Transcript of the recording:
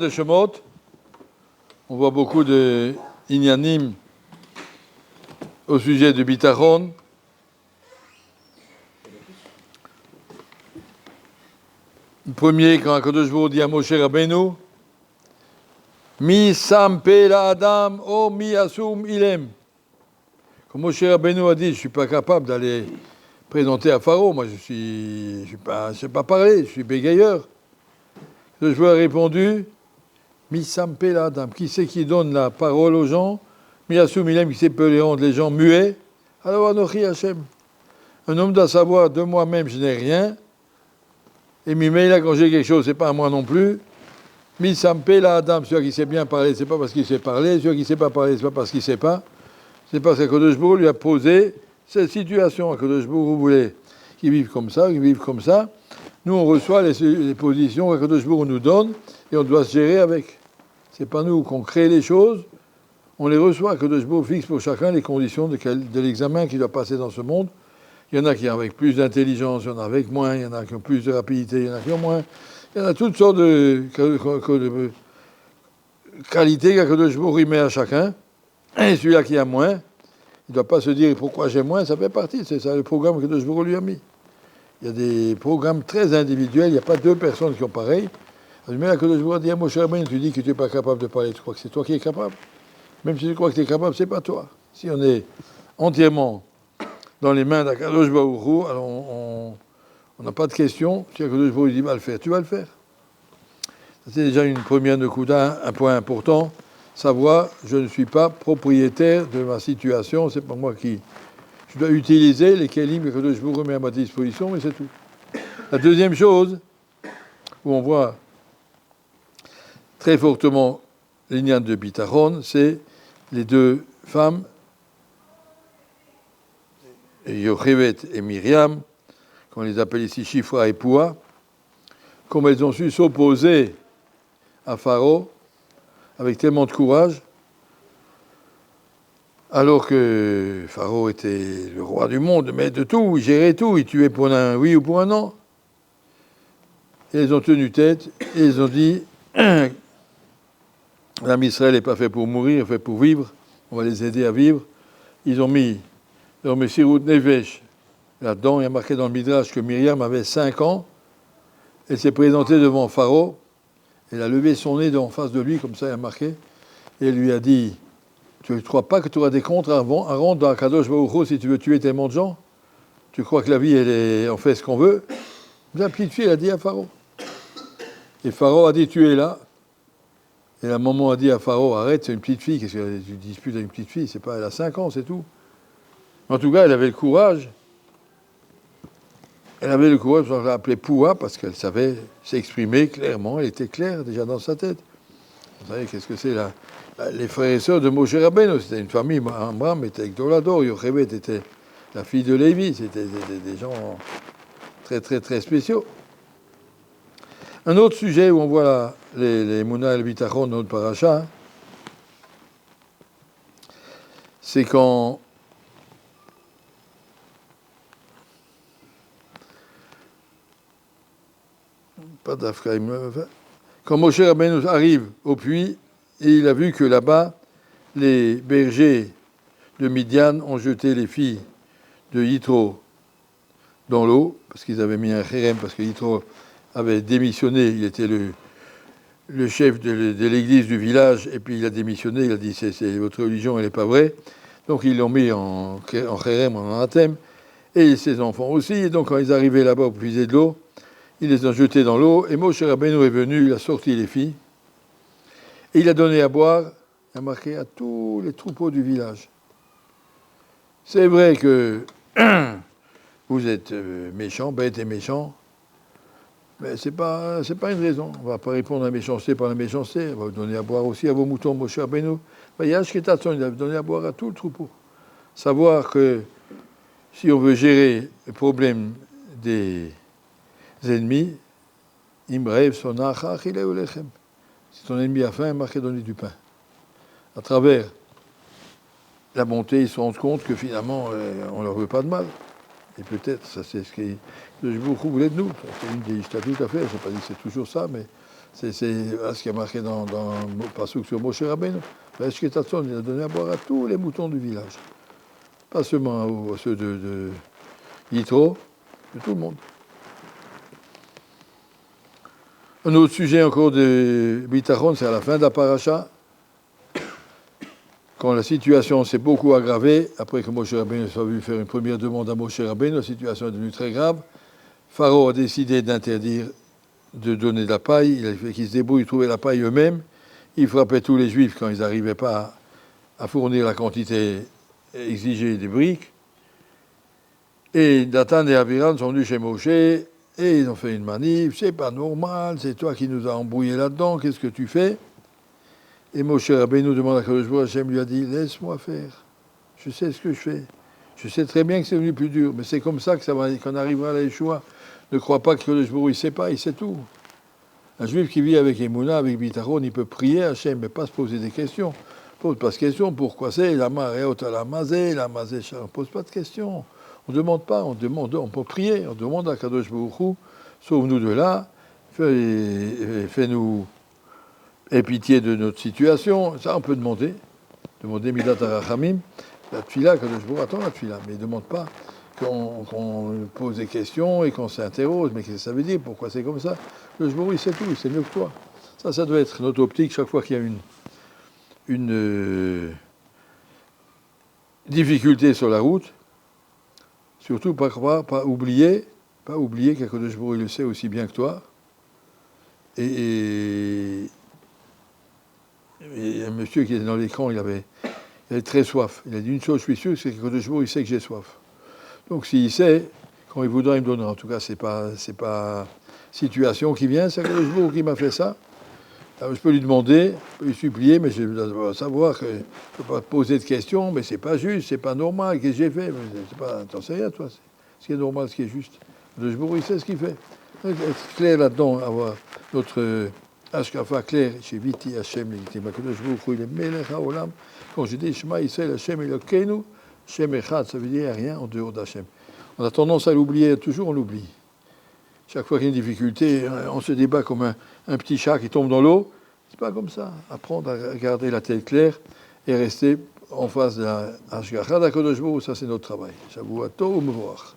de Shemot, on voit beaucoup de inyanim au sujet du bitachon. Le premier, quand Akadosh Baruch Hu dit à Moshe Rabbeinu, Mi sam pe la adam, o mi asum ilem. Quand Moshe Rabbeinu a dit, je ne suis pas capable d'aller présenter à Pharaon, moi je sais pas parler, je suis bégayeur. Le joueur a répondu, Mi sam pe la adam, qui c'est qui donne la parole aux gens? Mi asum ilem, qui c'est peut les rendre les gens muets? Alors Anochi Hashem. Un homme doit savoir, de moi-même je n'ai rien. Et Mimeila, quand j'ai quelque chose, c'est pas à moi non plus. Mi sampé la Adam, celui qui sait bien parler, c'est pas parce qu'il sait parler. Celui qui sait pas parler, c'est pas parce qu'il sait pas. C'est parce qu'Akadosh Baruch Hu lui a posé cette situation. Akadosh Baruch Hu voulait qu'ils vivent comme ça, qu'ils vivent comme ça. Nous, on reçoit les positions qu'Akadosh Baruch Hu nous donne et on doit se gérer avec. C'est pas nous qu'on crée les choses, on les reçoit. Akadosh Baruch Hu fixe pour chacun les conditions de l'examen qui doit passer dans ce monde. Il y en a qui ont avec plus d'intelligence, il y en a avec moins, il y en a qui ont plus de rapidité, il y en a qui ont moins. Il y en a toutes sortes de qualités qu'Akadosh Baruch Hu met à chacun. Et celui-là qui a moins, il ne doit pas se dire pourquoi j'ai moins, ça fait partie, c'est ça le programme qu'Akadosh Baruch Hu lui a mis. Il y a des programmes très individuels, il n'y a pas deux personnes qui ont pareil. Mais Akadosh Baruch Hu dit à Moshe Rabbeinu, tu dis que tu n'es pas capable de parler, tu crois que c'est toi qui es capable. Même si tu crois que tu es capable, c'est pas toi. Si on est entièrement dans les mains d'Akadosh Baruch Hu, alors on n'a pas de question. Si Akadosh Baruch Hu dit va le faire, tu vas le faire. C'est déjà une première nekuda, un point important. Savoir, je ne suis pas propriétaire de ma situation, c'est pas moi qui. Je dois utiliser les kelim que Akadosh Baruch Hu met à ma disposition, mais c'est tout. La deuxième chose, où on voit très fortement l'ignan de bitachon, c'est les deux femmes, Yochevet et Myriam, qu'on les appelle ici Shifra et Poua, comme elles ont su s'opposer à Pharaon avec tellement de courage, alors que Pharaon était le roi du monde, le maître de tout, il gérait tout, il tuait pour un oui ou pour un non. Et elles ont tenu tête et elles ont dit l'âme Israël n'est pas fait pour mourir, fait pour vivre, on va les aider à vivre. Ils ont mis leur Messirut Nefesh là-dedans, il y a marqué dans le Midrash que Myriam avait 5 ans, elle s'est présentée devant Pharaon, elle a levé son nez en face de lui, comme ça il y a marqué, et elle lui a dit, tu ne crois pas que tu auras des comptes à rendre dans Akadosh Baruch Hu si tu veux tuer tellement de gens? Tu crois que la vie, on fait ce qu'on veut? La petite fille, elle a dit à Pharaon. Et Pharaon a dit, tu es là. Et la maman a dit à Pharaon, arrête, c'est une petite fille, qu'est-ce que tu disputes avec une petite fille? C'est pas, elle a 5 ans, c'est tout. En tout cas, elle avait le courage. Elle avait le courage, on l'a appelée Poua, parce qu'elle savait s'exprimer clairement, elle était claire déjà dans sa tête. Vous savez, qu'est-ce que c'est les frères et sœurs de Moshe Rabbeinu, c'était une famille, Amram était avec Dolador, Yochevet était la fille de Lévi, c'était des gens très très très spéciaux. Un autre sujet où on voit les Mouna et le Bitachon dans notre paracha, c'est quand Moshe Rabbeinu arrive au puits, et il a vu que là-bas, les bergers de Midian ont jeté les filles de Yitro dans l'eau, parce qu'ils avaient mis un chérem, parce que Yitro avait démissionné, il était le chef de l'église du village, et puis il a démissionné, il a dit c'est votre religion, elle n'est pas vraie. Donc ils l'ont mis en chérem, en anathème, et ses enfants aussi. Et donc quand ils arrivaient là-bas au puiser de l'eau, ils les ont jetés dans l'eau, et Moshe Rabbeinu est venu, il a sorti les filles, et il a donné à boire, il a marqué à tous les troupeaux du village. C'est vrai que vous êtes méchants, bêtes et méchants, mais c'est pas une raison. On ne va pas répondre à la méchanceté par la méchanceté, on va vous donner à boire aussi à vos moutons, Moshe Rabbeinu. Il a donné à boire à tout le troupeau. Savoir que si on veut gérer le problème des ennemis, Imrev sonacha achileu lechem. Si ton ennemi a faim, il marqué donner du pain. À travers la bonté, ils se rendent compte que finalement, on ne leur veut pas de mal. Et peut-être, ça c'est ce que je vous voulais de nous. C'est une des tout à fait, je n'ai pas dit que c'est toujours ça, mais C'est ce qui a marqué dans le Passouk sur Moshe Rabbeinu. Il a donné à boire à tous les moutons du village. Pas seulement à ceux de Yitro, de tout le monde. Un autre sujet encore de Bitachon, c'est à la fin de la paracha, quand la situation s'est beaucoup aggravée, après que Moshe Rabbeinu soit venu faire une première demande à Moshe Rabbeinu, la situation est devenue très grave. Pharaon a décidé d'interdire de donner de la paille, il a fait qu'ils se débrouillent, trouver la paille eux-mêmes. Il frappait tous les Juifs quand ils n'arrivaient pas à fournir la quantité exigée des briques. Et Dathan et Abiram sont venus chez Moshe et ils ont fait une manif. C'est pas normal, c'est toi qui nous as embrouillés là-dedans, qu'est-ce que tu fais? Et Moshe Rabbeinu demande à Kadosh Baruch Hu, Hachem lui a dit, laisse-moi faire, je sais ce que je fais. Je sais très bien que c'est devenu plus dur, mais c'est comme ça qu'on arrivera à la Yeshua. Ne crois pas que Kadosh Baruch Hu, il sait pas, il sait tout. Un juif qui vit avec Emouna, avec Bitachon, il peut prier à Hachem, mais pas se poser des questions. Il ne pose pas de questions. Pourquoi c'est la maréot à la mazé, on ne pose pas de questions. On ne demande pas, on peut prier. On demande à Kadosh Baruch Hu, sauve-nous de là, fais-nous aie pitié de notre situation. Ça, on peut demander. Demander Midat HaRachamim. La tfila, Kadosh Baruch Hu attend la tfila, mais il ne demande pas qu'on pose des questions et qu'on s'interroge. Mais qu'est-ce que ça veut dire? Pourquoi c'est comme ça? Le Jbourou, il sait tout, il sait mieux que toi. Ça doit être notre optique chaque fois qu'il y a une difficulté sur la route. Surtout pas oublier que le Jbourou, il le sait aussi bien que toi. Et un monsieur qui était dans l'écran, il avait très soif. Il a dit une chose, je suis sûr, c'est que le Jbourou, il sait que j'ai soif. Donc s'il sait, quand il voudra, il me donnera. En tout cas, c'est pas situation qui vient, c'est le jour qui m'a fait ça. Alors, je peux lui demander, je peux lui supplier, mais je dois savoir que je ne peux pas poser de questions, mais c'est pas juste, c'est pas normal, qu'est-ce que j'ai fait? T'en sais rien, toi, ce qui est normal, ce qui est juste. Le jour, il sait ce qu'il fait. Être clair là-dedans, avoir notre Ashkafa clair, chez Viti Hashem, le jour, il est Melech HaOlam. Quand je dis Shema Yisrael Hashem Elokeinu, Shem Echad, ça veut dire rien en dehors d'Hachem. On a tendance à l'oublier, toujours on l'oublie. Chaque fois qu'il y a une difficulté, on se débat comme un petit chat qui tombe dans l'eau. C'est pas comme ça. Apprendre à garder la tête claire et rester en face de la Hashgacha d'Akadosh Baruch Hu, ça c'est notre travail. Shavuot Tov U'Mevorach.